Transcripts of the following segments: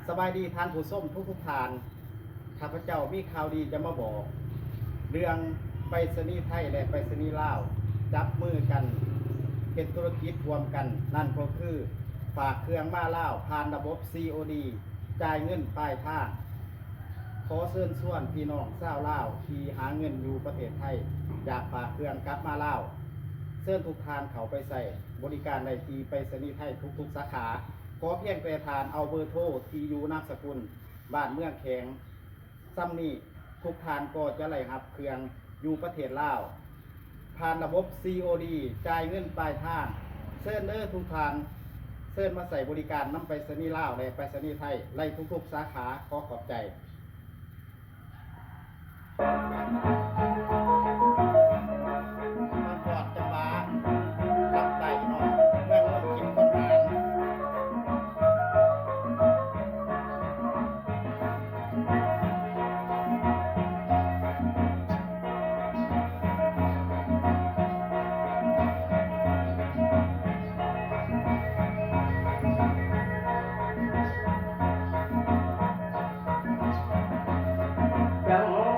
สบายดีท่านผู้ชมทุกท่านข้าพเจ้ามีข่าวดีจะมาบอกเรื่องไปรษณีย์ไทยและไปรษณีย์ลาวจับมือกันเป็นธุรกิจรวมกันนั่นก็คือฝากเครื่องมาลาวผ่านระบบ COD จ่ายเงินปลายทางขอเชิญชวนพี่น้องชาวลาวที่หาเงินอยู่ประเทศไทยอยากฝากเครื่องกลับมาลาวเชิญทุกท่านเขาไปใส่บริการในที่ไปรษณีย์ไทยทุกๆสาขาขอเพียงแต่ทานเอาเบอร์โทรที่อยู่นามสกุลบ้านเมืองแข็งซ้ำนี้ทุกทานก็จะไล่รับเครื่องอยู่ประเทศลาวผ่านระบบ COD จ่ายเงินปลายทางเชิญทุกทานเชิญมาใส่บริการน้ำไปรษณีย์ลาวและไปรษณีย์ไทยไล่ทุกๆสาขาขอขอบใจมันกอดจะมารับไต่น้องเมื่อคนกินคนหาน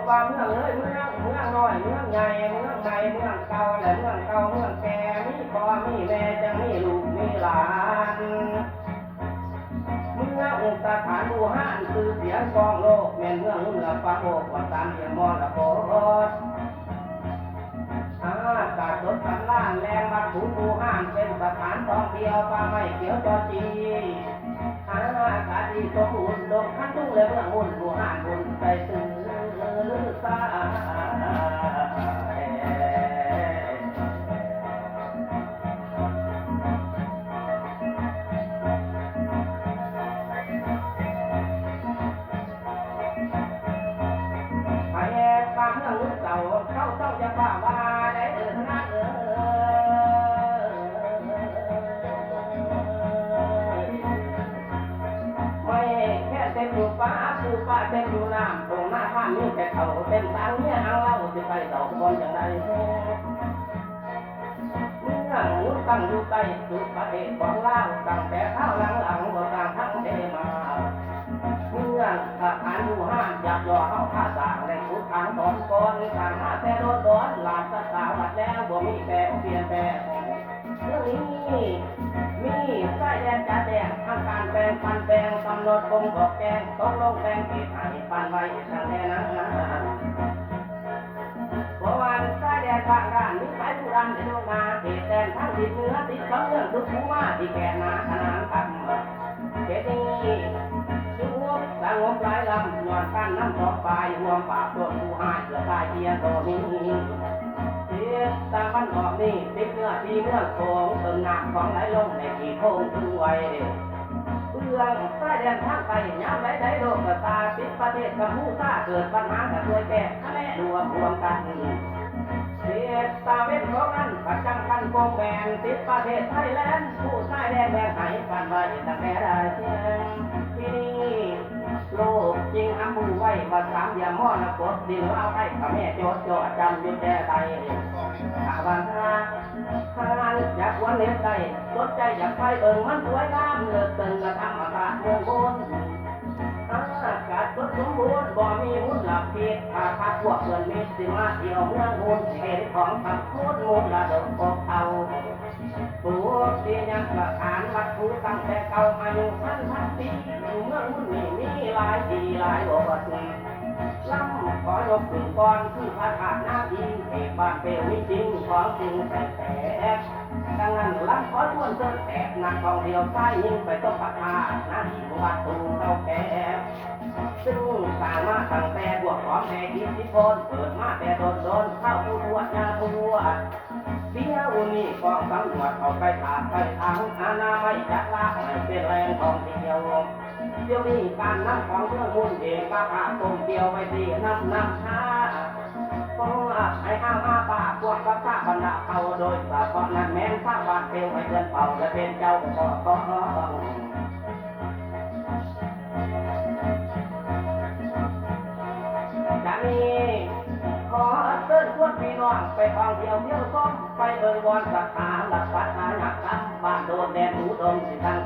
ว่าเมืองเลยเมืองน้อยเมืองใหญ่เมืองใหม่เมืองเก่าและเมืองเก่าเมืองแก่มีพ่อมีแม่จะมีลูกมีหลานเมืองอุตฐานบูหานคือเสียงกองโลกแม่นเมืองเหนือฟ้าโลกวันตามเสียงมอระโกดอากาศสดสำล้านแรงบัดถุนบูหานเป็นสถานท่องเที่ยวป่าไม้เขียวจอจีอากาศดีสมบูรณ์ดงคันทุ่งและเมืองหุ่นบูหานหุ่นใจตื่นสาไปตามเมืองเก่าเข้าต้องจะว่าว่าได้นะไม่แค่เต็มอยู่ป่าคือป่าเต็มอยู่น้ำตรงหน้าบ้านนี่แต่เขาเต็มทางเนี่ยเอาเล่าจะไปต่อบนอย่างไรเมืองนู้นตั้งอยู่ใต้สุดประเทศของลาวตั้งแต่เท้าหลังบ่ต่างทั้งเทมาเมืองสถานอยู่ห้ามอยากย่อเข้าข้าสร้างในขุดทางตอนก่อนทางมาแต่โดนร้อนหลานสาวหลัดแล้วบ่มีแต่เปลี่ยนแต่เรื่องนี้มีสายแดนจ่าแดงทางการแปลงปันแปลงกำหนดคงบอกแกงต้องลงแปลงเก็บให้ปันไว้ทางแดนนั้นเพราะวันสายแดนทางด้านมีสายผู้ดันในโรงงานเขตแดนทางทิศเหนือติดกับเมืองทุกภูมาที่แก่นาขนานคำเขตนี้ชื่อว่าสงบหลายลำย้อนกันน้ำตกปลายรวมปากต้นผู้หายเกือบตายเทียนโตนี้ตามบ้านออกนี่ติดเนื้อที่เมืองโขงเติมน้ำของไหลลงในที่โค้งถึงไว้เพื่อนใต้แดนทางไปย้ำไหลโลกตาติดประเทศกับผู้ซ่าเกิดปัญหากับตัวแก่ทะเลรวมกันเสียตาเว้นของนั้นประจังพันโกงแบนติดประเทศไทยแลนด์ผู้ใต้แดนแดนไหนปันไว้ตั้งแต่ได้ที่นี่โลกจริงอ้ำมือไว้มาสามอย่ามอนะกดดินเอาให้ข้าแม่โจดจำอยู่แก่ใจข้าวันทานอยากวันเล็บใจสดใจอยากไปเบิ่งมันสวยงามเลือดตึงกระทำอากาศเมืองบนอากาศสดสมบูรณ์บ่มีมุ่นหลับผิดอาภัพพวกเพื่อนมิตรสิมาเที่ยวเมืองบุญเห็นของผักพูดมูลระดมอกเอาปูที่ยังประทานวัดผู้ตั้งแต่เก่าอายุพันปีอยู่เมืองบุญมีหลายปีหลายบทล้ำขอยกถึงก่อนคือพระธาตุน้ำอินเอกบ้านเปลวิจิงของจริงแต่ดังนั้นล้ำขอชวนเส้นแตกนักท่องเที่ยวใต้ยิ่งไปต้องพัฒนาหน้าที่วัดตูเก่าแก่ซึ่งสร้างมาตั้งแต่บวกของแม่อิทธิพลเปิดมาแต่โดนเข้าผู้วดยาผู้วดเบี้ยอุ่นนี่กองตำรวจเอาไปถามไปทางอาณาไม่จัดละให้เป็นแรงท่องเที่ยวเดี๋ยวนี้การนำของเครื่องมุ่นเองปลาผาต้มเกี่ยวไปที่น้ำชาก็ให้อาป่าพวกพระบรรดาเขาโดยสาพนั้นแม้นสร้างบ้านเปลวให้เดินเป่าและเป็นเจ้าก็จากนี้ขอเชิญชวนพี่น้องไปท่องเที่ยวส้มไปเบิ่งบอนสถานหลักปัญหาหนักบ้านโดนแดนหูดงสิทาง